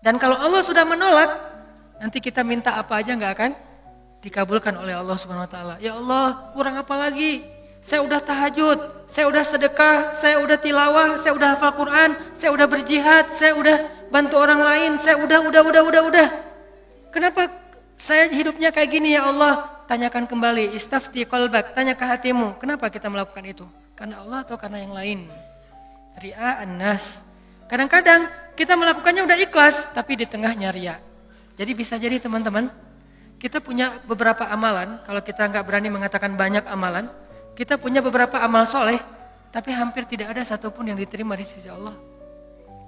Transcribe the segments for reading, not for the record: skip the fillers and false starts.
Dan kalau Allah sudah menolak, nanti kita minta apa aja nggak akan dikabulkan oleh Allah Subhanahu Wa Taala. Ya Allah, kurang apa lagi? Saya udah tahajud, saya udah sedekah, saya udah tilawah, saya udah hafal Quran, saya udah berjihad, saya udah bantu orang lain, saya udah. Kenapa saya hidupnya kayak gini ya Allah? Tanyakan kembali, istafti qalbak, tanya ke hatimu. Kenapa kita melakukan itu? Karena Allah atau karena yang lain? Ria'an nas. Kadang-kadang kita melakukannya udah ikhlas, tapi di tengahnya ria. Jadi bisa jadi teman-teman, kita punya beberapa amalan, kalau kita nggak berani mengatakan banyak amalan, kita punya beberapa amal soleh, tapi hampir tidak ada satupun yang diterima di sisi Allah.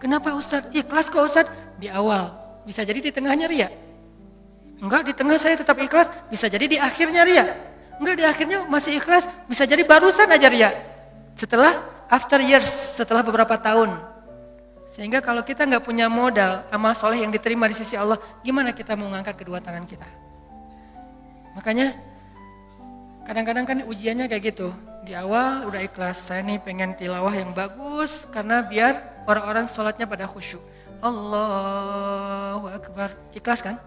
Kenapa Ustaz? Ikhlas kok Ustaz? Di awal, bisa jadi di tengahnya ria. Enggak, di tengah saya tetap ikhlas, bisa jadi di akhirnya ria. Enggak, di akhirnya masih ikhlas, bisa jadi barusan aja ria. Setelah after years, setelah beberapa tahun. Sehingga kalau kita nggak punya modal amal soleh yang diterima di sisi Allah, gimana kita mau ngangkat kedua tangan kita? Makanya kadang-kadang kan ujiannya kayak gitu. Di awal udah ikhlas, saya nih pengen tilawah yang bagus karena biar orang-orang sholatnya pada khusyuk. Allahu Akbar, ikhlas kan?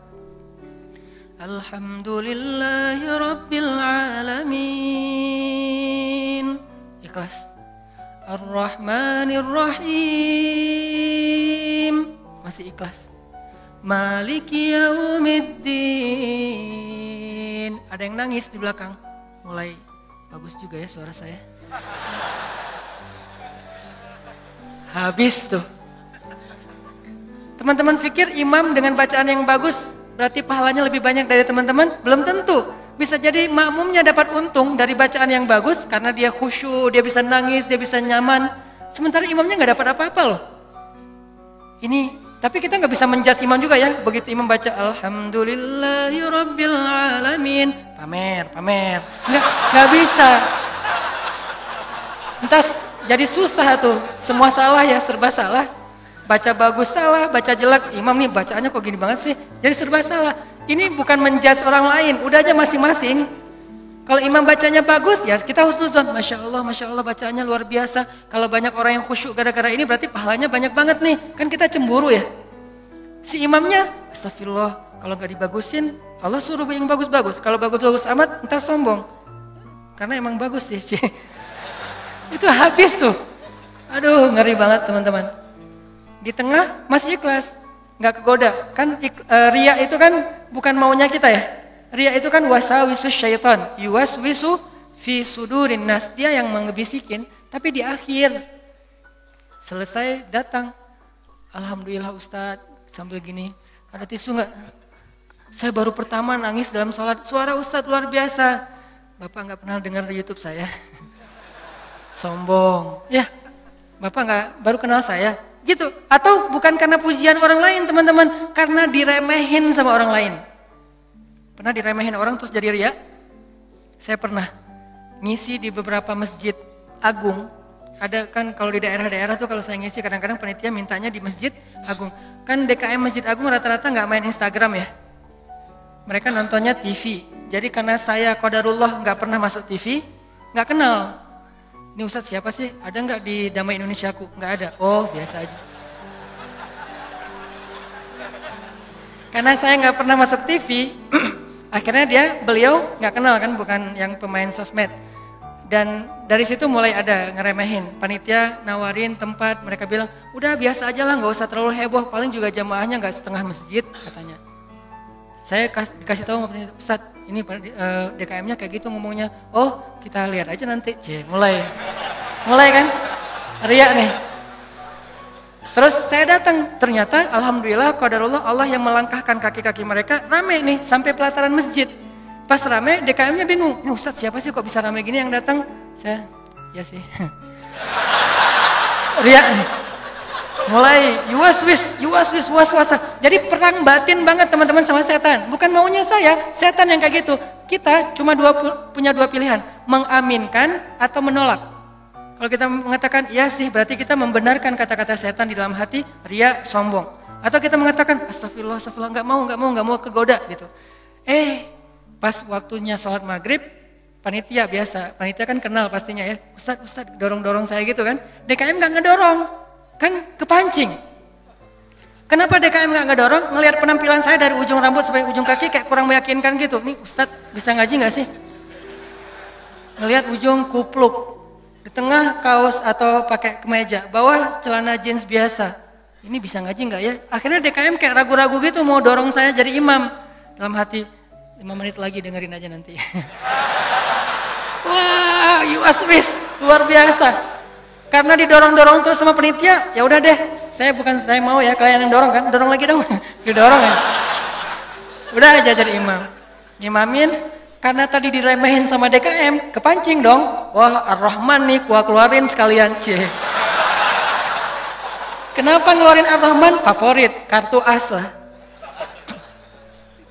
Alhamdulillahi Rabbil Alamin, ikhlas. Ar-Rahmanir Rahim, masih ikhlas. Maliki Yaumiddin. Ada yang nangis di belakang. Mulai bagus juga ya suara saya. Habis tuh. Teman-teman pikir imam dengan bacaan yang bagus berarti pahalanya lebih banyak dari teman-teman? Belum tentu. Bisa jadi makmumnya dapat untung dari bacaan yang bagus karena dia khusyuk, dia bisa nangis, dia bisa nyaman. Sementara imamnya nggak dapat apa-apa loh. Ini, tapi kita nggak bisa menjudge imam juga ya. Begitu imam baca Alhamdulillahi Rabbil Alamin, pamer. Nggak bisa. Entas jadi susah tuh. Semua salah ya, serba salah. Baca bagus salah, baca jelek. Imam nih bacaannya kok gini banget sih. Jadi serba salah. Ini bukan menjudge orang lain, udah aja masing-masing. Kalau imam bacanya bagus, ya kita husnuzon. Masya Allah bacaannya luar biasa. Kalau banyak orang yang khusyuk gara-gara ini berarti pahalanya banyak banget nih. Kan kita cemburu ya. Si imamnya, astagfirullah, kalau gak dibagusin, Allah suruh yang bagus-bagus. Kalau bagus-bagus amat, entar sombong. Karena emang bagus sih. Itu habis tuh. Aduh, ngeri banget teman-teman. Di tengah masih ikhlas. Nggak kegoda, kan riya itu kan bukan maunya kita ya. Riya itu kan wasawisus syaitan, yuwaswisu fi sudurin nas, dia yang mengebisikin. Tapi di akhir selesai datang, alhamdulillah Ustadz, sambil gini, ada tisu nggak? Saya baru pertama nangis dalam sholat, suara Ustadz luar biasa. Bapak nggak pernah dengar di YouTube saya. Sombong, ya. Bapak nggak baru kenal saya. Gitu, atau bukan karena pujian orang lain teman-teman, karena diremehin sama orang lain. Pernah diremehin orang terus jadi ria? Saya pernah ngisi di beberapa masjid agung. Ada kan kalau di daerah-daerah tuh kalau saya ngisi kadang-kadang panitia mintanya di masjid agung. Kan DKM Masjid Agung rata-rata nggak main Instagram ya. Mereka nontonnya TV. Jadi karena saya qadarullah nggak pernah masuk TV, nggak kenal. Ini Ustadz siapa sih? Ada nggak di Damai Indonesiaku? Nggak ada. Oh biasa aja. Karena saya nggak pernah masuk TV, akhirnya beliau nggak kenal kan, bukan yang pemain sosmed. Dan dari situ mulai ada ngeremehin. Panitia nawarin tempat, mereka bilang, udah biasa aja lah, nggak usah terlalu heboh. Paling juga jamaahnya nggak setengah masjid katanya. Saya dikasih tahu sama panitia, Ustadz, ini DKM-nya kayak gitu ngomongnya. Oh, kita lihat aja nanti. Mulai kan? Ria nih. Terus saya datang, ternyata alhamdulillah qadarullah Allah yang melangkahkan kaki-kaki mereka rame nih sampai pelataran masjid. Pas rame, DKM-nya bingung. Ini Ustadz siapa sih kok bisa rame gini yang datang? Saya, ya sih. Ria nih. Mulai yuwaswis waswasa. Jadi perang batin banget teman-teman sama setan. Bukan maunya saya, setan yang kayak gitu. Kita cuma punya dua pilihan, mengaminkan atau menolak. Kalau kita mengatakan iya sih, berarti kita membenarkan kata-kata setan di dalam hati, ria, sombong. Atau kita mengatakan astagfirullah, nggak mau kegoda gitu. Pas waktunya sholat maghrib, panitia kan kenal pastinya ya. Ustadz dorong-dorong saya gitu kan. DKM nggak ngedorong. Kan kepancing. Kenapa DKM nggak ngedorong? Ngelihat penampilan saya dari ujung rambut sampai ujung kaki kayak kurang meyakinkan gitu. Nih Ustadz bisa ngaji nggak sih? Ngelihat ujung kupluk, di tengah kaos atau pakai kemeja, bawah celana jeans biasa. Ini bisa ngaji nggak ya? Akhirnya DKM kayak ragu-ragu gitu mau dorong saya jadi imam. Dalam hati, 5 menit lagi dengerin aja nanti. Wah, UASWIS luar biasa. Karena didorong-dorong terus sama penitia, ya udah deh. Saya mau ya, kalian yang dorong kan? Dorong lagi dong. Didorong kan? Udah aja jadi imam. Ngimamin, karena tadi diremehin sama DKM, kepancing dong. Wah, Ar-Rahman nih, gua keluarin sekalian, Kenapa ngeluarin Ar-Rahman? Favorit, kartu as lah.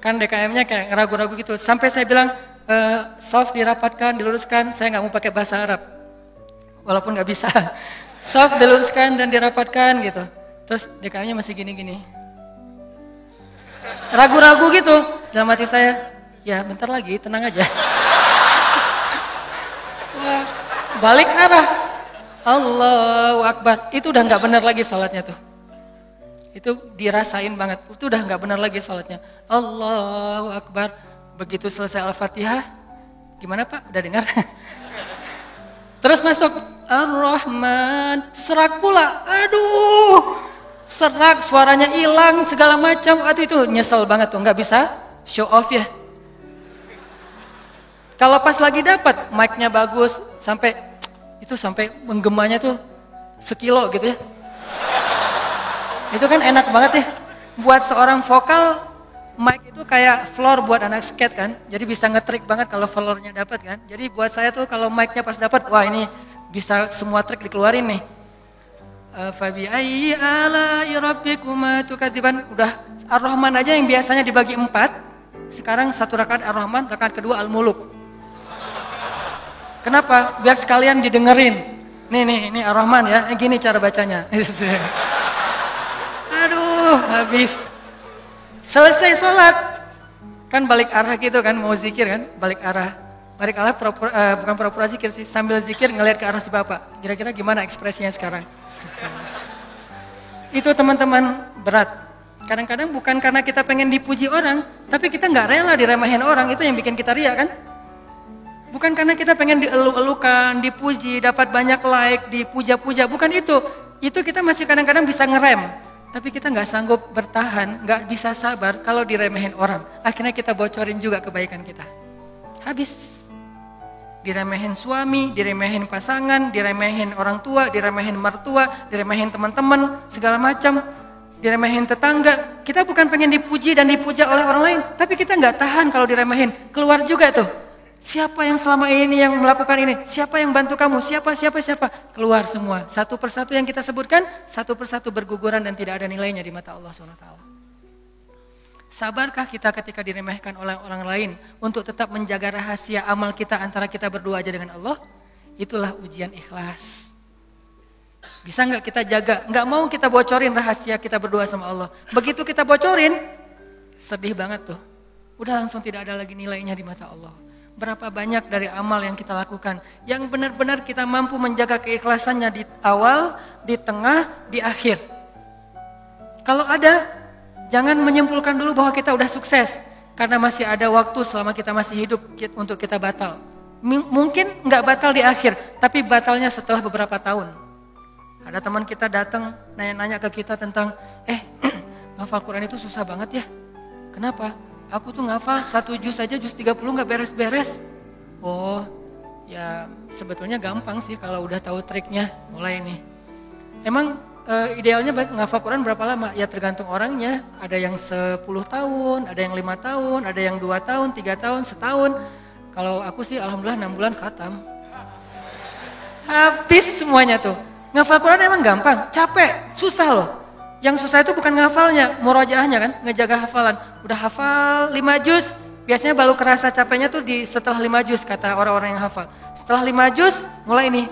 Kan DKM-nya kayak ragu-ragu gitu. Sampai saya bilang, soft dirapatkan, diluruskan, saya nggak mau pakai bahasa Arab. Walaupun nggak bisa. Soft diluruskan dan dirapatkan gitu. Terus DKM-nya masih gini-gini. Ragu-ragu gitu. Dalam hati saya, ya bentar lagi, tenang aja. Wah, balik arah. Allahu Akbar. Itu udah nggak benar lagi salatnya tuh. Itu dirasain banget. Itu udah nggak benar lagi salatnya. Allahu Akbar. Begitu selesai Al-Fatihah, gimana Pak? Udah dengar? Terus masuk Ar-Rahman, serak pula. Aduh, serak, suaranya hilang, segala macam. Aduh itu nyesel banget tuh, nggak bisa show off ya. Kalau pas lagi dapat, mic-nya bagus, sampai menggemanya tuh sekilo gitu ya. Itu kan enak banget ya. Buat seorang vokal, mic itu kayak floor buat anak skate kan. Jadi bisa ngetrik banget kalau floornya dapat kan. Jadi buat saya tuh kalau mic-nya pas dapat, wah ini bisa semua trik dikeluarin nih. Fabi ayyi ala'i rabbikuma tukadziban. Udah Ar-Rahman aja yang biasanya dibagi 4. Sekarang 1 rakaat Ar-Rahman, rakaat kedua Al-Muluk. Kenapa? Biar sekalian didengerin. Nih Ar-Rahman ya. Gini cara bacanya. Aduh, habis. Selesai sholat, kan balik arah gitu kan, mau zikir kan, balik arah bukan pura-pura zikir sih, sambil zikir ngelihat ke arah si bapak. Kira-kira gimana ekspresinya sekarang? Itu teman-teman berat. Kadang-kadang bukan karena kita pengen dipuji orang, tapi kita nggak rela diremehin orang, itu yang bikin kita riak kan? Bukan karena kita pengen dielu-elukan, dipuji, dapat banyak like, dipuja-puja, bukan itu. Itu kita masih kadang-kadang bisa ngerem. Tapi kita nggak sanggup bertahan, nggak bisa sabar kalau diremehin orang. Akhirnya kita bocorin juga kebaikan kita. Habis. Diremehin suami, diremehin pasangan, diremehin orang tua, diremehin mertua, diremehin teman-teman, segala macam. Diremehin tetangga. Kita bukan pengen dipuji dan dipuja oleh orang lain. Tapi kita nggak tahan kalau diremehin. Keluar juga tuh. Siapa yang selama ini yang melakukan ini? Siapa yang bantu kamu? Siapa? Keluar semua. Satu persatu yang kita sebutkan, satu persatu berguguran dan tidak ada nilainya di mata Allah SWT. Sabarkah kita ketika diremehkan oleh orang lain untuk tetap menjaga rahasia amal kita antara kita berdua aja dengan Allah? Itulah ujian ikhlas. Bisa nggak kita jaga? Nggak mau kita bocorin rahasia kita berdua sama Allah. Begitu kita bocorin, sedih banget tuh. Udah langsung tidak ada lagi nilainya di mata Allah. Berapa banyak dari amal yang kita lakukan yang benar-benar kita mampu menjaga keikhlasannya di awal, di tengah, di akhir. Kalau ada, jangan menyimpulkan dulu bahwa kita udah sukses karena masih ada waktu selama kita masih hidup untuk kita batal. Mungkin nggak batal di akhir, tapi batalnya setelah beberapa tahun. Ada teman kita datang nanya-nanya ke kita tentang, ngafal Quran itu susah banget ya. Kenapa? Aku tuh ngafal 1 juz aja, juz 30 gak beres-beres. Oh, ya sebetulnya gampang sih kalau udah tahu triknya. Mulai nih. Emang idealnya ngafal Quran berapa lama? Ya tergantung orangnya. Ada yang 10 tahun, ada yang 5 tahun, ada yang 2 tahun, 3 tahun, setahun. Kalau aku sih alhamdulillah 6 bulan khatam. Habis semuanya tuh. Ngafal Quran emang gampang, capek, susah loh. Yang susah itu bukan ngafalnya, murojaahnya kan, ngejaga hafalan. Udah hafal 5 juz, biasanya baru kerasa capeknya tuh setelah 5 juz, kata orang-orang yang hafal. Setelah 5 juz, mulai nih,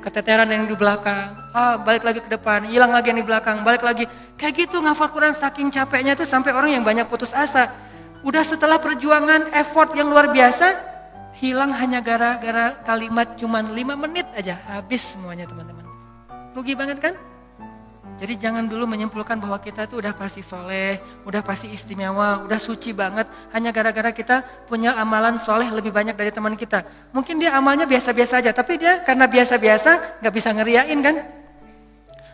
keteteran yang di belakang, balik lagi ke depan, hilang lagi yang di belakang, balik lagi. Kayak gitu ngafal Quran saking capeknya tuh sampai orang yang banyak putus asa. Udah setelah perjuangan, effort yang luar biasa, hilang hanya gara-gara kalimat cuman 5 menit aja, habis semuanya teman-teman. Rugi banget kan? Jadi jangan dulu menyimpulkan bahwa kita itu udah pasti soleh, udah pasti istimewa, udah suci banget. Hanya gara-gara kita punya amalan soleh lebih banyak dari teman kita. Mungkin dia amalnya biasa-biasa aja, tapi dia karena biasa-biasa gak bisa ngeriain kan.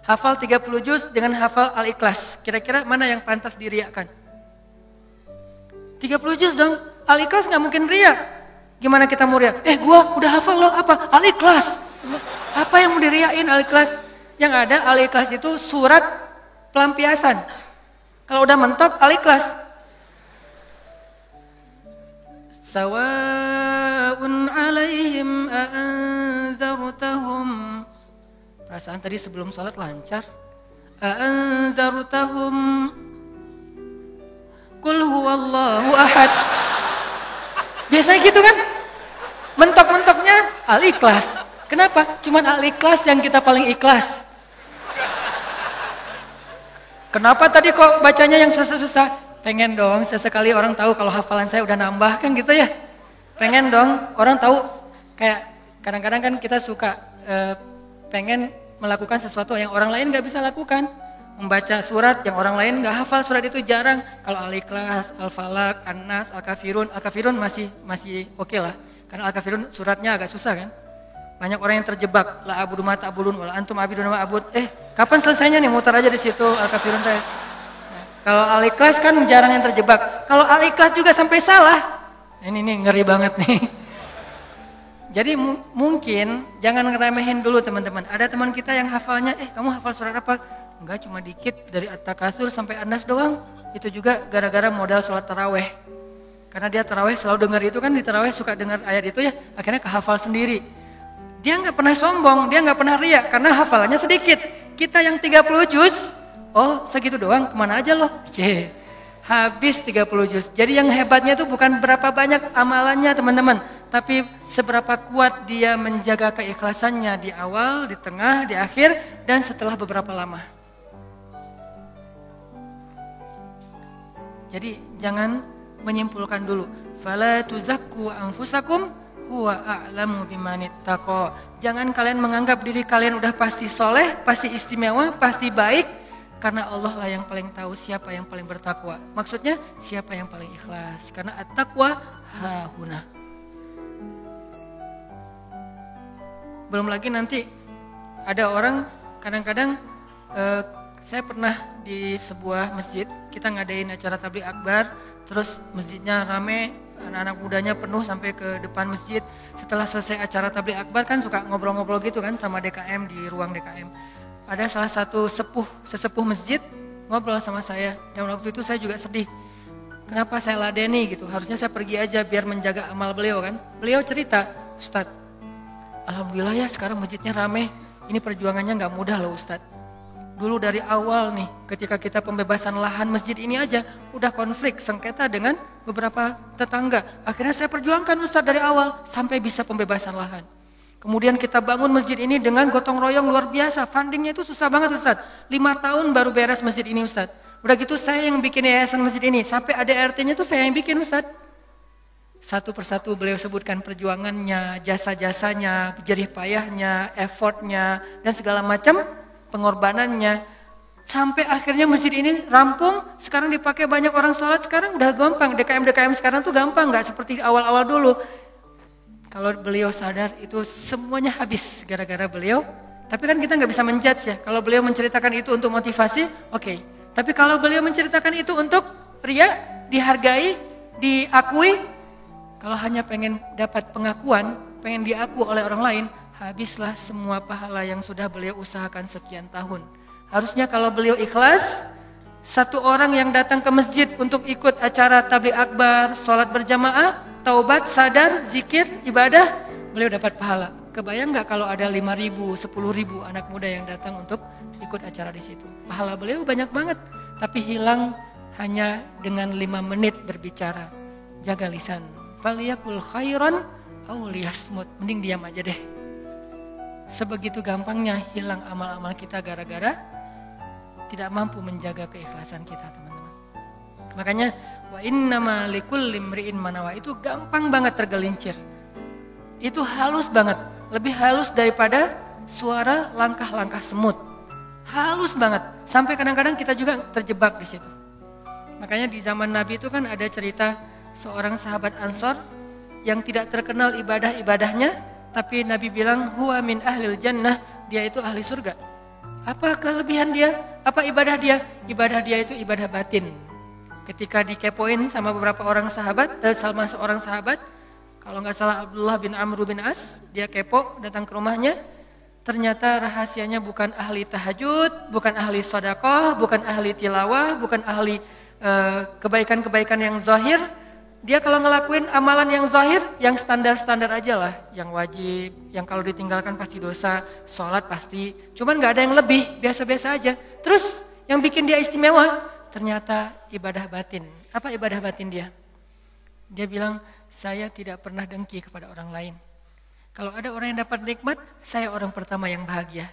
Hafal 30 juz dengan hafal Al-Ikhlas. Kira-kira mana yang pantas diriakan? 30 juz dong, Al-Ikhlas gak mungkin ria. Gimana kita mau ria? Gua udah hafal loh, apa? Al-Ikhlas. Apa yang mau diriain Al-Ikhlas? Yang ada Al-Ikhlas itu surat pelampiasan. Kalau udah mentok Al-Ikhlas. Sawa'un 'alaihim a'anzartahum. Perasaan tadi sebelum sholat lancar. A'anzartahum Qul huwallahu ahad. Biasanya gitu kan? Mentok-mentoknya Al-Ikhlas. Kenapa? Cuman Al-Ikhlas yang kita paling ikhlas. Kenapa tadi kok bacanya yang susah-susah? Pengen dong sesekali orang tahu kalau hafalan saya udah nambah kan gitu ya. Pengen dong orang tahu, kayak kadang-kadang kan kita suka pengen melakukan sesuatu yang orang lain gak bisa lakukan. Membaca surat yang orang lain gak hafal surat itu jarang. Kalau Al-Ikhlas, Al-Falaq, An-Nas, Al-Kafirun. Al-Kafirun masih oke lah. Karena Al-Kafirun suratnya agak susah kan. Banyak orang yang terjebak. La abudu ma ta'budun wala antum abidun ma abud. Kapan selesainya nih? Muter aja di situ Al-Kafirun teh. Kalau Al-Ikhlas kan jarang yang terjebak. Kalau Al-Ikhlas juga sampai salah. Ini nih ngeri banget nih. Jadi mungkin jangan ngeremehin dulu teman-teman. Ada teman kita yang hafalnya, kamu hafal surat apa? Enggak, cuma dikit dari At-Takatsur sampai An-Nas doang. Itu juga gara-gara modal sholat taraweh. Karena dia taraweh selalu dengar itu kan, di taraweh suka dengar ayat itu ya, akhirnya kehafal sendiri. Dia nggak pernah sombong, dia nggak pernah riak karena hafalannya sedikit. Kita yang 30 juz, segitu doang, kemana aja loh? Habis 30 juz. Jadi yang hebatnya itu bukan berapa banyak amalannya teman-teman, tapi seberapa kuat dia menjaga keikhlasannya di awal, di tengah, di akhir, dan setelah beberapa lama. Jadi jangan menyimpulkan dulu. Fala tuzakku anfusakum huwa a'lamu bimanittaqa. Jangan kalian menganggap diri kalian udah pasti soleh, pasti istimewa, pasti baik, karena Allah lah yang paling tahu siapa yang paling bertakwa. Maksudnya siapa yang paling ikhlas. Karena at-taqwa hahuna. Belum lagi nanti ada orang kadang-kadang saya pernah di sebuah masjid, kita ngadain acara tabligh akbar, terus masjidnya rame, anak-anak mudanya penuh sampai ke depan masjid. Setelah selesai acara tabligh akbar kan suka ngobrol-ngobrol gitu kan sama DKM di ruang DKM. Ada salah satu sesepuh masjid ngobrol sama saya, dan waktu itu saya juga sedih. Kenapa saya ladeni gitu? Harusnya saya pergi aja biar menjaga amal beliau kan. Beliau cerita, Ustadz, alhamdulillah ya sekarang masjidnya rame. Ini perjuangannya gak mudah loh Ustadz. Dulu dari awal nih, ketika kita pembebasan lahan masjid ini aja, udah konflik, sengketa dengan beberapa tetangga. Akhirnya saya perjuangkan Ustadz dari awal, sampai bisa pembebasan lahan. Kemudian kita bangun masjid ini dengan gotong royong luar biasa. Fundingnya itu susah banget Ustadz. 5 tahun baru beres masjid ini Ustadz. Udah gitu saya yang bikin yayasan masjid ini. Sampai ada RT-nya tuh saya yang bikin Ustadz. Satu persatu beliau sebutkan perjuangannya, jasa-jasanya, jerih payahnya, effortnya, dan segala macam pengorbanannya. Sampai akhirnya masjid ini rampung, sekarang dipakai banyak orang sholat, sekarang udah gampang. DKM sekarang tuh gampang, gak seperti awal-awal dulu. Kalau beliau sadar itu semuanya habis gara-gara beliau. Tapi kan kita gak bisa menjudge ya. Kalau beliau menceritakan itu untuk motivasi, oke. Tapi kalau beliau menceritakan itu untuk ria, dihargai, diakui, kalau hanya pengen dapat pengakuan, pengen diaku oleh orang lain, habislah semua pahala yang sudah beliau usahakan sekian tahun. Harusnya kalau beliau ikhlas, satu orang yang datang ke masjid untuk ikut acara tabligh akbar, sholat berjamaah, taubat, sadar, zikir, ibadah, beliau dapat pahala. Kebayang gak kalau ada 5.000, 10.000 anak muda yang datang untuk ikut acara di situ? Pahala beliau banyak banget, tapi hilang hanya dengan 5 menit berbicara. Jaga lisan. Faliyakul khairan aw liyasmut. Mending diam aja deh. Sebegitu gampangnya hilang amal-amal kita gara-gara tidak mampu menjaga keikhlasan kita, teman-teman. Makanya wa innama likulli imri'in manawa, itu gampang banget tergelincir. Itu halus banget, lebih halus daripada suara langkah-langkah semut. Halus banget. Sampai kadang-kadang kita juga terjebak di situ. Makanya di zaman Nabi itu kan ada cerita seorang sahabat Ansor yang tidak terkenal ibadah-ibadahnya, tapi Nabi bilang huwa min ahlil jannah, dia itu ahli surga. Apa kelebihan dia? Apa ibadah dia? Ibadah dia itu ibadah batin. Ketika dikepoin sama beberapa orang sahabat, sama seorang sahabat, kalau nggak salah Abdullah bin Amr bin As, dia kepo datang ke rumahnya. Ternyata rahasianya bukan ahli tahajud, bukan ahli sedekah, bukan ahli tilawah, bukan ahli kebaikan-kebaikan yang zahir. Dia kalau ngelakuin amalan yang zahir, yang standar-standar aja lah, yang wajib, yang kalau ditinggalkan pasti dosa, sholat pasti. Cuman nggak ada yang lebih, biasa-biasa aja. Terus yang bikin dia istimewa, ternyata ibadah batin. Apa ibadah batin dia? Dia bilang, saya tidak pernah dengki kepada orang lain. Kalau ada orang yang dapat nikmat, saya orang pertama yang bahagia.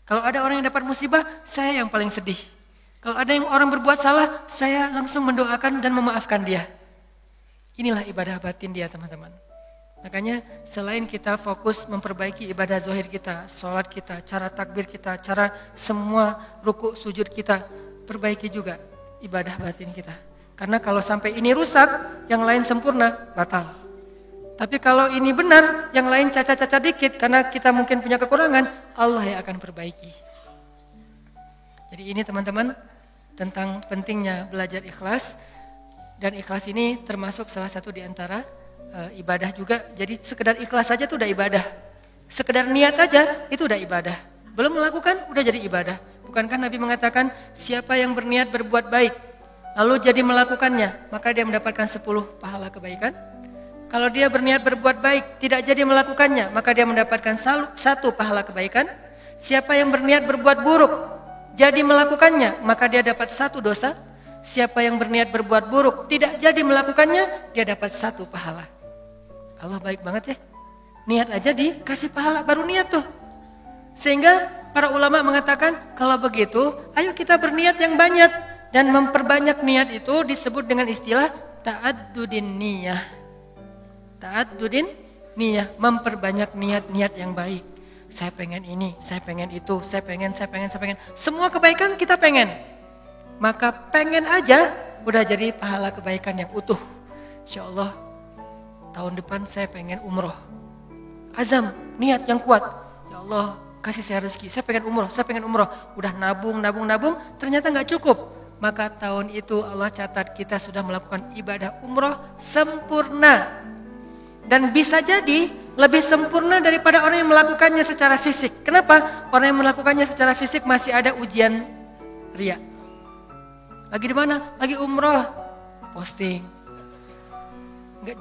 Kalau ada orang yang dapat musibah, saya yang paling sedih. Kalau ada yang orang berbuat salah, saya langsung mendoakan dan memaafkan dia. Inilah ibadah batin dia, teman-teman. Makanya selain kita fokus memperbaiki ibadah zahir kita, sholat kita, cara takbir kita, cara semua ruku sujud kita, perbaiki juga ibadah batin kita. Karena kalau sampai ini rusak, yang lain sempurna, batal. Tapi kalau ini benar, yang lain cacat-cacat dikit, karena kita mungkin punya kekurangan, Allah yang akan perbaiki. Jadi ini teman-teman, tentang pentingnya belajar ikhlas. Dan ikhlas ini termasuk salah satu di antara ibadah juga. Jadi sekedar ikhlas saja itu udah ibadah. Sekedar niat aja itu udah ibadah. Belum melakukan udah jadi ibadah. Bukankah Nabi mengatakan siapa yang berniat berbuat baik lalu jadi melakukannya, maka dia mendapatkan 10 pahala kebaikan. Kalau dia berniat berbuat baik tidak jadi melakukannya, maka dia mendapatkan 1 pahala kebaikan. Siapa yang berniat berbuat buruk jadi melakukannya, maka dia dapat 1 dosa. Siapa yang berniat berbuat buruk tidak jadi melakukannya, dia dapat 1 pahala. Allah baik banget ya. Niat aja dikasih pahala, baru niat tuh. Sehingga para ulama mengatakan, kalau begitu, ayo kita berniat yang banyak. Dan memperbanyak niat itu disebut dengan istilah ta'addudin niyah. Ta'addudin niyah, memperbanyak niat-niat yang baik. Saya pengen ini, saya pengen itu, saya pengen. Semua kebaikan kita pengen. Maka pengen aja udah jadi pahala kebaikan yang utuh. Insyaallah tahun depan saya pengen umroh. Azam, niat yang kuat. Ya Allah, kasih saya rezeki. Saya pengen umroh. Udah nabung, ternyata nggak cukup. Maka tahun itu Allah catat kita sudah melakukan ibadah umroh sempurna. Dan bisa jadi lebih sempurna daripada orang yang melakukannya secara fisik. Kenapa? Orang yang melakukannya secara fisik masih ada ujian riya. Lagi di mana? Lagi umroh, posting.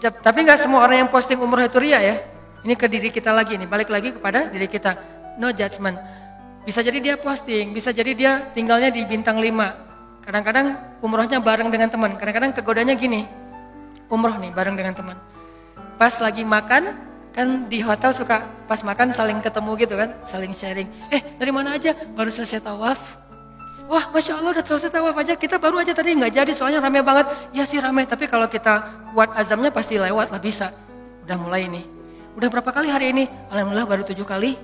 Tapi nggak semua orang yang posting umroh itu riya ya. Ini ke diri kita lagi nih, balik lagi kepada diri kita. No judgment. Bisa jadi dia posting, bisa jadi dia tinggalnya di bintang 5. Kadang-kadang umrohnya bareng dengan teman. Kadang-kadang kegodanya gini, umroh nih bareng dengan teman. Pas lagi makan, kan di hotel suka pas makan saling ketemu gitu kan, saling sharing. Dari mana aja? Baru selesai tawaf. Wah, Masya Allah udah selesai tawaf aja, kita baru aja tadi nggak jadi soalnya rame banget. Ya sih rame, tapi kalau kita kuat azamnya pasti lewat lah, bisa. Udah mulai nih. Udah berapa kali hari ini? Alhamdulillah baru 7 kali.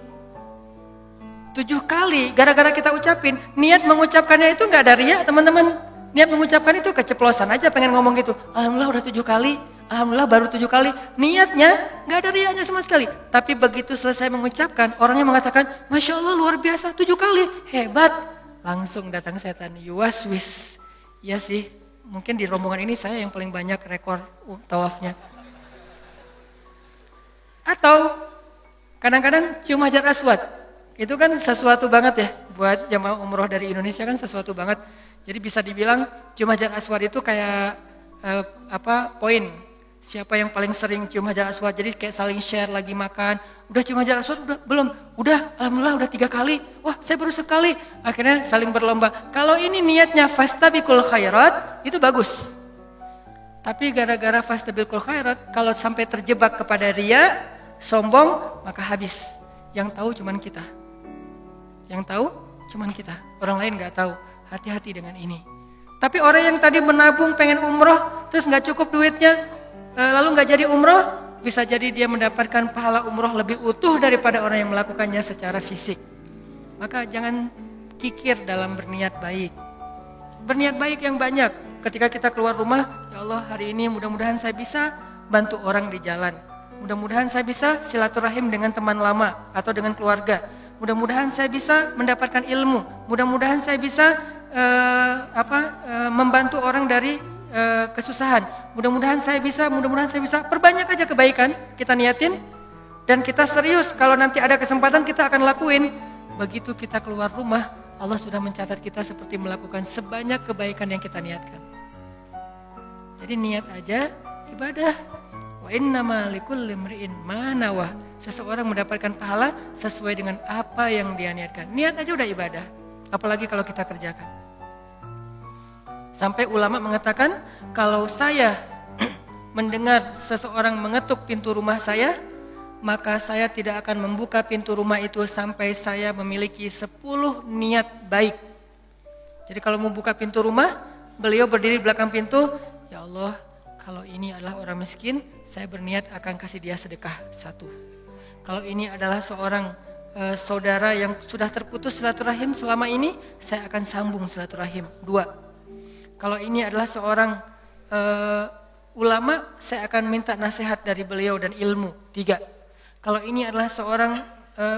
7 kali, gara-gara kita ucapin. Niat mengucapkannya itu nggak ada riya teman-teman. Niat mengucapkan itu keceplosan aja pengen ngomong gitu. Alhamdulillah udah 7 kali. Alhamdulillah baru 7 kali. Niatnya nggak ada riyanya sama sekali. Tapi begitu selesai mengucapkan, orangnya mengatakan, Masya Allah luar biasa 7 kali. Hebat. Langsung datang setan, yuwaswis. Ya sih, mungkin di rombongan ini saya yang paling banyak rekor tawafnya. Atau kadang-kadang cium hajar aswad. Itu kan sesuatu banget ya, buat jamaah umroh dari Indonesia kan sesuatu banget. Jadi bisa dibilang cium hajar aswad itu kayak poin. Siapa yang paling sering cium hajar aswad, jadi kayak saling share lagi makan. Udah cium hajar aswad? Udah? Belum? Udah, alhamdulillah udah 3 kali. Wah, saya baru sekali. Akhirnya saling berlomba. Kalau ini niatnya fastabiqul khairat, itu bagus. Tapi gara-gara fastabiqul khairat, kalau sampai terjebak kepada riya, sombong, maka habis. Yang tahu cuman kita. Yang tahu cuman kita. Orang lain gak tahu. Hati-hati dengan ini. Tapi orang yang tadi menabung pengen umroh, terus gak cukup duitnya, lalu gak jadi umroh, bisa jadi dia mendapatkan pahala umroh lebih utuh daripada orang yang melakukannya secara fisik. Maka jangan kikir dalam berniat baik. Berniat baik yang banyak. Ketika kita keluar rumah, ya Allah hari ini mudah-mudahan saya bisa bantu orang di jalan. Mudah-mudahan saya bisa silaturahim dengan teman lama atau dengan keluarga. Mudah-mudahan saya bisa mendapatkan ilmu. Mudah-mudahan saya bisa membantu orang dari kesusahan. Mudah-mudahan saya bisa. Perbanyak aja kebaikan kita niatin dan kita serius. Kalau nanti ada kesempatan kita akan lakuin. Begitu kita keluar rumah, Allah sudah mencatat kita seperti melakukan sebanyak kebaikan yang kita niatkan. Jadi niat aja ibadah. Wa innama likulli imri'in ma nawa. Seseorang mendapatkan pahala sesuai dengan apa yang dia niatkan. Niat aja udah ibadah. Apalagi kalau kita kerjakan. Sampai ulama mengatakan, kalau saya mendengar seseorang mengetuk pintu rumah saya, maka saya tidak akan membuka pintu rumah itu sampai saya memiliki 10 niat baik. Jadi kalau mau buka pintu rumah, beliau berdiri di belakang pintu, ya Allah, kalau ini adalah orang miskin, saya berniat akan kasih dia sedekah 1. Kalau ini adalah seorang saudara yang sudah terputus silaturahim selama ini, saya akan sambung silaturahim 2. Kalau ini adalah seorang ulama, saya akan minta nasihat dari beliau dan ilmu 3. Kalau ini adalah seorang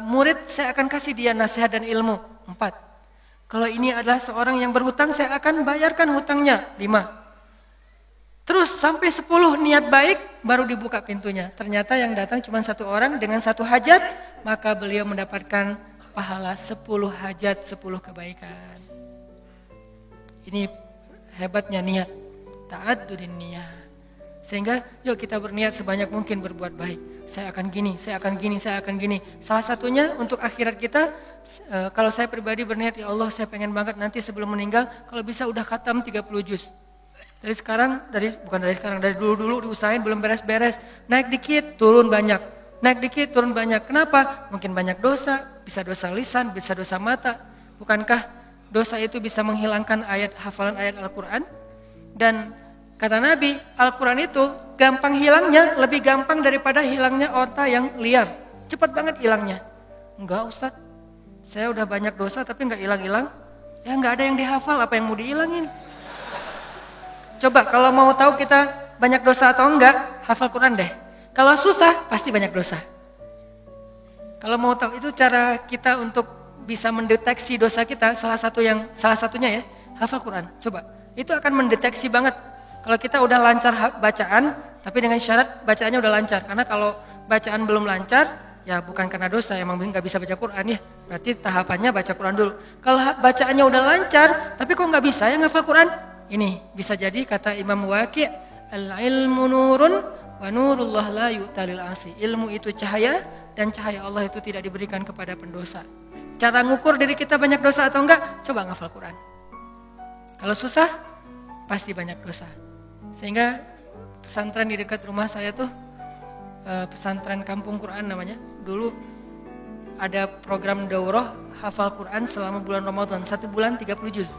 murid, saya akan kasih dia nasihat dan ilmu 4. Kalau ini adalah seorang yang berhutang, saya akan bayarkan hutangnya 5. Terus sampai 10 niat baik baru dibuka pintunya. Ternyata yang datang cuma 1 orang dengan 1 hajat, maka beliau mendapatkan pahala 10 hajat, 10 kebaikan. Ini hebatnya niat. Ta'addudin niyah. Sehingga yuk kita berniat sebanyak mungkin berbuat baik. Saya akan gini, saya akan gini, saya akan gini. Salah satunya untuk akhirat kita, kalau saya pribadi berniat, ya Allah saya pengen banget nanti sebelum meninggal, kalau bisa udah khatam 30 juz. Dari dulu diusahain belum beres-beres. Naik dikit, turun banyak. Naik dikit, turun banyak. Kenapa? Mungkin banyak dosa, bisa dosa lisan, bisa dosa mata. Bukankah dosa itu bisa menghilangkan hafalan ayat Al-Quran? Dan kata Nabi, Al-Quran itu gampang hilangnya, lebih gampang daripada hilangnya onta yang liar. Cepat banget hilangnya. Enggak Ustaz, saya udah banyak dosa tapi enggak hilang-hilang. Ya enggak ada yang dihafal, apa yang mau dihilangin? Coba kalau mau tahu kita banyak dosa atau enggak, hafal Quran deh. Kalau susah, pasti banyak dosa. Kalau mau tahu itu cara kita untuk bisa mendeteksi dosa kita, salah satunya ya, hafal Quran. Coba, itu akan mendeteksi banget. Kalau kita udah lancar bacaan, tapi dengan syarat bacaannya udah lancar. Karena kalau bacaan belum lancar, ya bukan karena dosa, emang nggak bisa baca Quran ya. Berarti tahapannya baca Quran dulu. Kalau bacaannya udah lancar, tapi kok nggak bisa ya ngafal Quran? Ini bisa jadi kata Imam Waqi', al-ilmu nurun wa nurullah la yu'talil asi. Ilmu itu cahaya dan cahaya Allah itu tidak diberikan kepada pendosa. Cara ngukur diri kita banyak dosa atau enggak? Coba ngafal Quran. Kalau susah, pasti banyak dosa. Sehingga pesantren di dekat rumah saya tuh, pesantren Kampung Quran namanya. Dulu ada program daurah hafal Quran selama bulan Ramadan, 1 bulan 30 juz.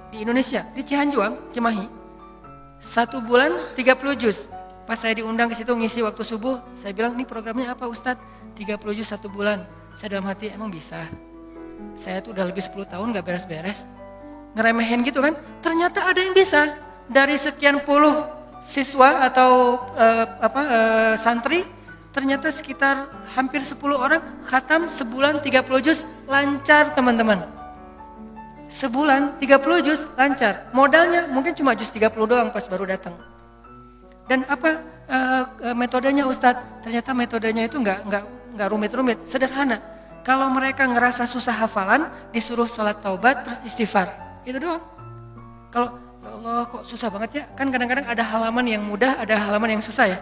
Di Indonesia, di Cihanjuang, Cimahi. 1 bulan 30 juz. Pas saya diundang ke situ ngisi waktu subuh, saya bilang, "Ini programnya apa Ustadz?" 30 juz 1 bulan. Saya dalam hati, emang bisa? Saya tuh udah lebih 10 tahun gak beres-beres. Ngeremehin gitu kan? Ternyata ada yang bisa. Dari sekian puluh siswa atau santri, ternyata sekitar hampir 10 orang khatam sebulan 30 juz lancar teman-teman. Sebulan 30 juz lancar. Modalnya mungkin cuma juz 30 doang pas baru datang. Dan apa metodenya Ustadz? Ternyata metodenya itu enggak rumit-rumit, sederhana. Kalau mereka ngerasa susah hafalan, disuruh sholat taubat terus istighfar. Itu doang. Kalau ya Allah kok susah banget ya? Kan kadang-kadang ada halaman yang mudah, ada halaman yang susah ya.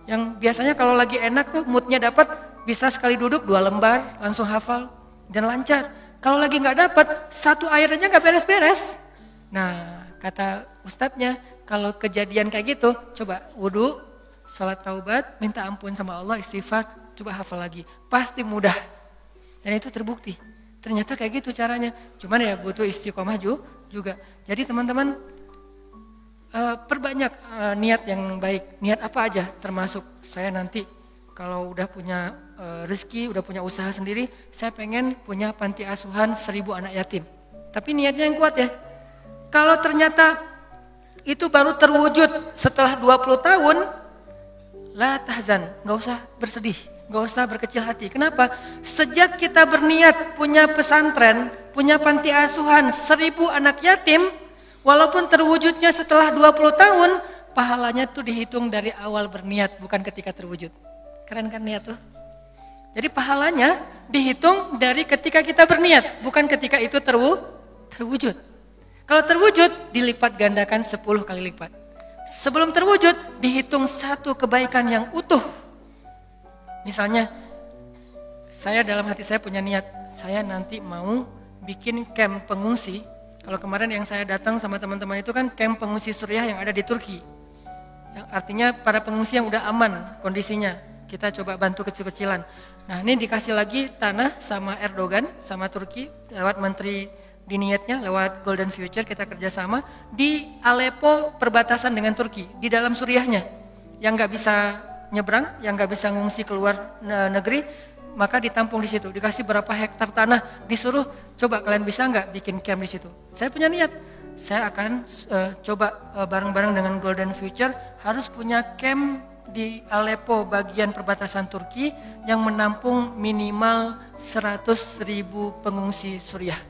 Yang biasanya kalau lagi enak tuh moodnya dapat, bisa sekali duduk 2 lembar langsung hafal dan lancar. Kalau lagi nggak dapat, 1 ayat aja nggak beres-beres. Nah, kata ustadznya, kalau kejadian kayak gitu, coba wudu, sholat taubat, minta ampun sama Allah, istighfar, coba hafal lagi. Pasti mudah. Dan itu terbukti. Ternyata kayak gitu caranya. Cuman ya butuh istiqomah juga. Jadi teman-teman, perbanyak niat yang baik. Niat apa aja, termasuk saya nanti kalau udah punya rezeki, udah punya usaha sendiri, saya pengen punya panti asuhan 1000 anak yatim. Tapi niatnya yang kuat ya. Kalau ternyata itu baru terwujud setelah 20 tahun, la tahzan, nggak usah bersedih, nggak usah berkecil hati. Kenapa? Sejak kita berniat punya pesantren, punya panti asuhan 1000 anak yatim, walaupun terwujudnya setelah 20 tahun, pahalanya tuh dihitung dari awal berniat, bukan ketika terwujud. Keren kan niat tuh? Jadi pahalanya dihitung dari ketika kita berniat, bukan ketika itu terwujud. Kalau terwujud, dilipat gandakan 10 kali lipat. Sebelum terwujud, dihitung satu kebaikan yang utuh. Misalnya, saya dalam hati saya punya niat, saya nanti mau bikin camp pengungsi. Kalau kemarin yang saya datang sama teman-teman itu kan camp pengungsi Suriah yang ada di Turki. Yang artinya para pengungsi yang udah aman kondisinya. Kita coba bantu kecil-kecilan. Nah ini dikasih lagi tanah sama Erdogan, sama Turki, lewat menteri diniatnya, lewat Golden Future kita kerjasama di Aleppo perbatasan dengan Turki, di dalam Suriahnya. Yang nggak bisa nyebrang, yang nggak bisa ngungsi keluar negeri, maka ditampung di situ. Dikasih berapa hektar tanah, disuruh coba kalian bisa nggak bikin camp di situ. Saya punya niat, saya akan coba bareng-bareng dengan Golden Future harus punya camp di Aleppo bagian perbatasan Turki yang menampung minimal 100.000 pengungsi Suriah.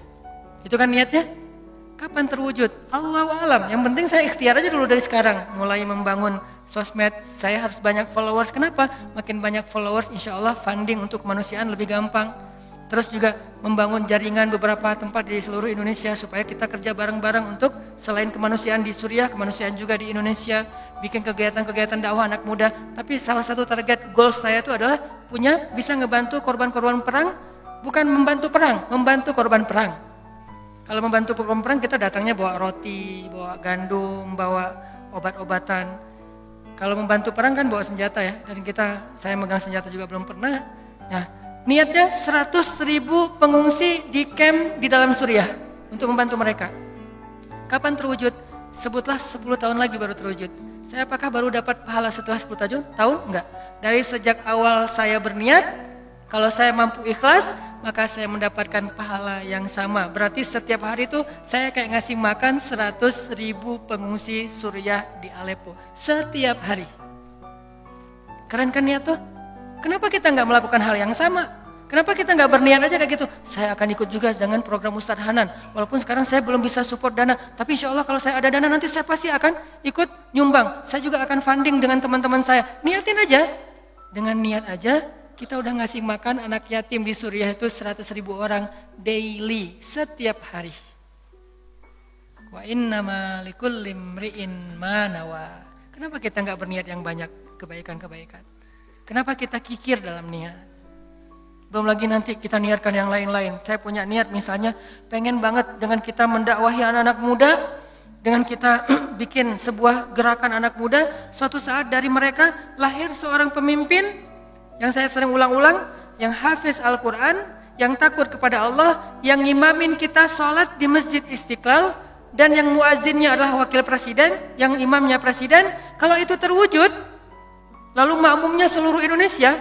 Itu kan niatnya? Kapan terwujud? Allahu a'lam. Yang penting saya ikhtiar aja dulu dari sekarang. Mulai membangun sosmed, saya harus banyak followers. Kenapa? Makin banyak followers, insya Allah funding untuk kemanusiaan lebih gampang. Terus juga membangun jaringan beberapa tempat di seluruh Indonesia supaya kita kerja bareng-bareng untuk selain kemanusiaan di Suriah, kemanusiaan juga di Indonesia, bikin kegiatan-kegiatan dakwah anak muda. Tapi salah satu target goals saya itu adalah bisa ngebantu korban-korban perang, bukan membantu perang, membantu korban perang. Kalau membantu korban perang kita datangnya bawa roti, bawa gandum, bawa obat-obatan. Kalau membantu perang kan bawa senjata ya, dan saya megang senjata juga belum pernah. Nah, niatnya 100.000 pengungsi di camp di dalam Suriah untuk membantu mereka. Kapan terwujud? Sebutlah 10 tahun lagi baru terwujud. Saya apakah baru dapat pahala setelah 10 tahun? Enggak. Dari sejak awal saya berniat, kalau saya mampu ikhlas, maka saya mendapatkan pahala yang sama. Berarti setiap hari itu saya kayak ngasih makan 100.000 pengungsi Suriah di Aleppo. Setiap hari. Keren kan niat tuh? Kenapa kita nggak melakukan hal yang sama? Kenapa kita nggak berniat aja kayak gitu? Saya akan ikut juga dengan program Ustadz Hanan. Walaupun sekarang saya belum bisa support dana, tapi insya Allah kalau saya ada dana nanti saya pasti akan ikut nyumbang. Saya juga akan funding dengan teman-teman saya. Niatin aja. Dengan niat aja, kita udah ngasih makan anak yatim di Suriah itu 100.000 orang daily, setiap hari. Wa innama likulli imri'in ma nawa. Kenapa kita nggak berniat yang banyak kebaikan-kebaikan? Kenapa kita kikir dalam niat? Belum lagi nanti kita niatkan yang lain-lain. Saya punya niat misalnya pengen banget dengan kita mendakwahi anak-anak muda, dengan kita bikin sebuah gerakan anak muda, suatu saat dari mereka lahir seorang pemimpin yang saya sering ulang-ulang, yang hafiz Al-Quran, yang takut kepada Allah, yang imamin kita sholat di Masjid Istiqlal, dan yang muazzinnya adalah wakil presiden, yang imamnya presiden. Kalau itu terwujud, lalu makmumnya seluruh Indonesia,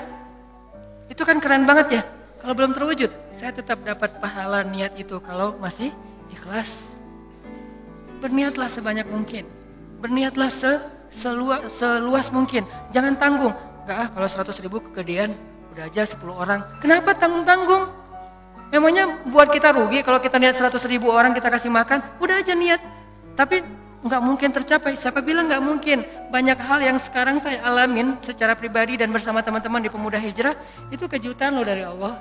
itu kan keren banget ya. Kalau belum terwujud, saya tetap dapat pahala niat itu kalau masih ikhlas. Berniatlah sebanyak mungkin. Berniatlah seluas mungkin. Jangan tanggung. Enggak kalau 100.000 kegedean, udah aja 10 orang. Kenapa tanggung-tanggung? Memangnya buat kita rugi kalau kita niat 100.000 orang kita kasih makan? Udah aja niat. Tapi nggak mungkin tercapai. Siapa bilang nggak mungkin? Banyak hal yang sekarang saya alamin secara pribadi dan bersama teman-teman di Pemuda Hijrah, itu kejutan loh dari Allah.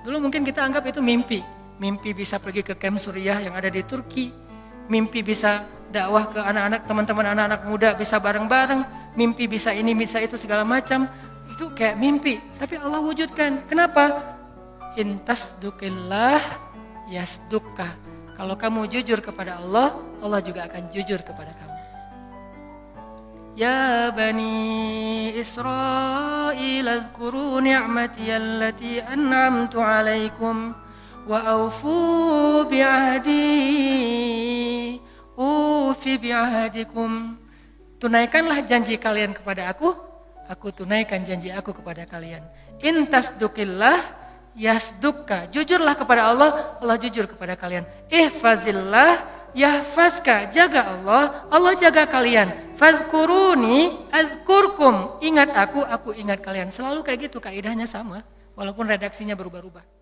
Dulu mungkin kita anggap itu mimpi. Mimpi bisa pergi ke camp Suriah yang ada di Turki. Mimpi bisa dakwah ke anak-anak, teman-teman anak-anak muda bisa bareng-bareng. Mimpi bisa ini, bisa itu segala macam. Itu kayak mimpi. Tapi Allah wujudkan. Kenapa? Intasdukillah yasdukka. Kalau kamu jujur kepada Allah, Allah juga akan jujur kepada kamu. Ya Bani Israel, azkuru ni'mati allati an'amtu alaikum wa awfu bi'ahdi ufi bi'ahdikum. Tunaikanlah janji kalian kepada aku aku tunaikan janji aku kepada kalian. In tasdukillah yasdukka. Jujurlah kepada Allah, Allah jujur kepada kalian. Ihfazillah yahfazka. Jaga Allah, Allah jaga kalian. Fadhkuruni adzkurkum. Ingat aku ingat kalian. Selalu kayak gitu, kaidahnya sama. Walaupun redaksinya berubah-ubah.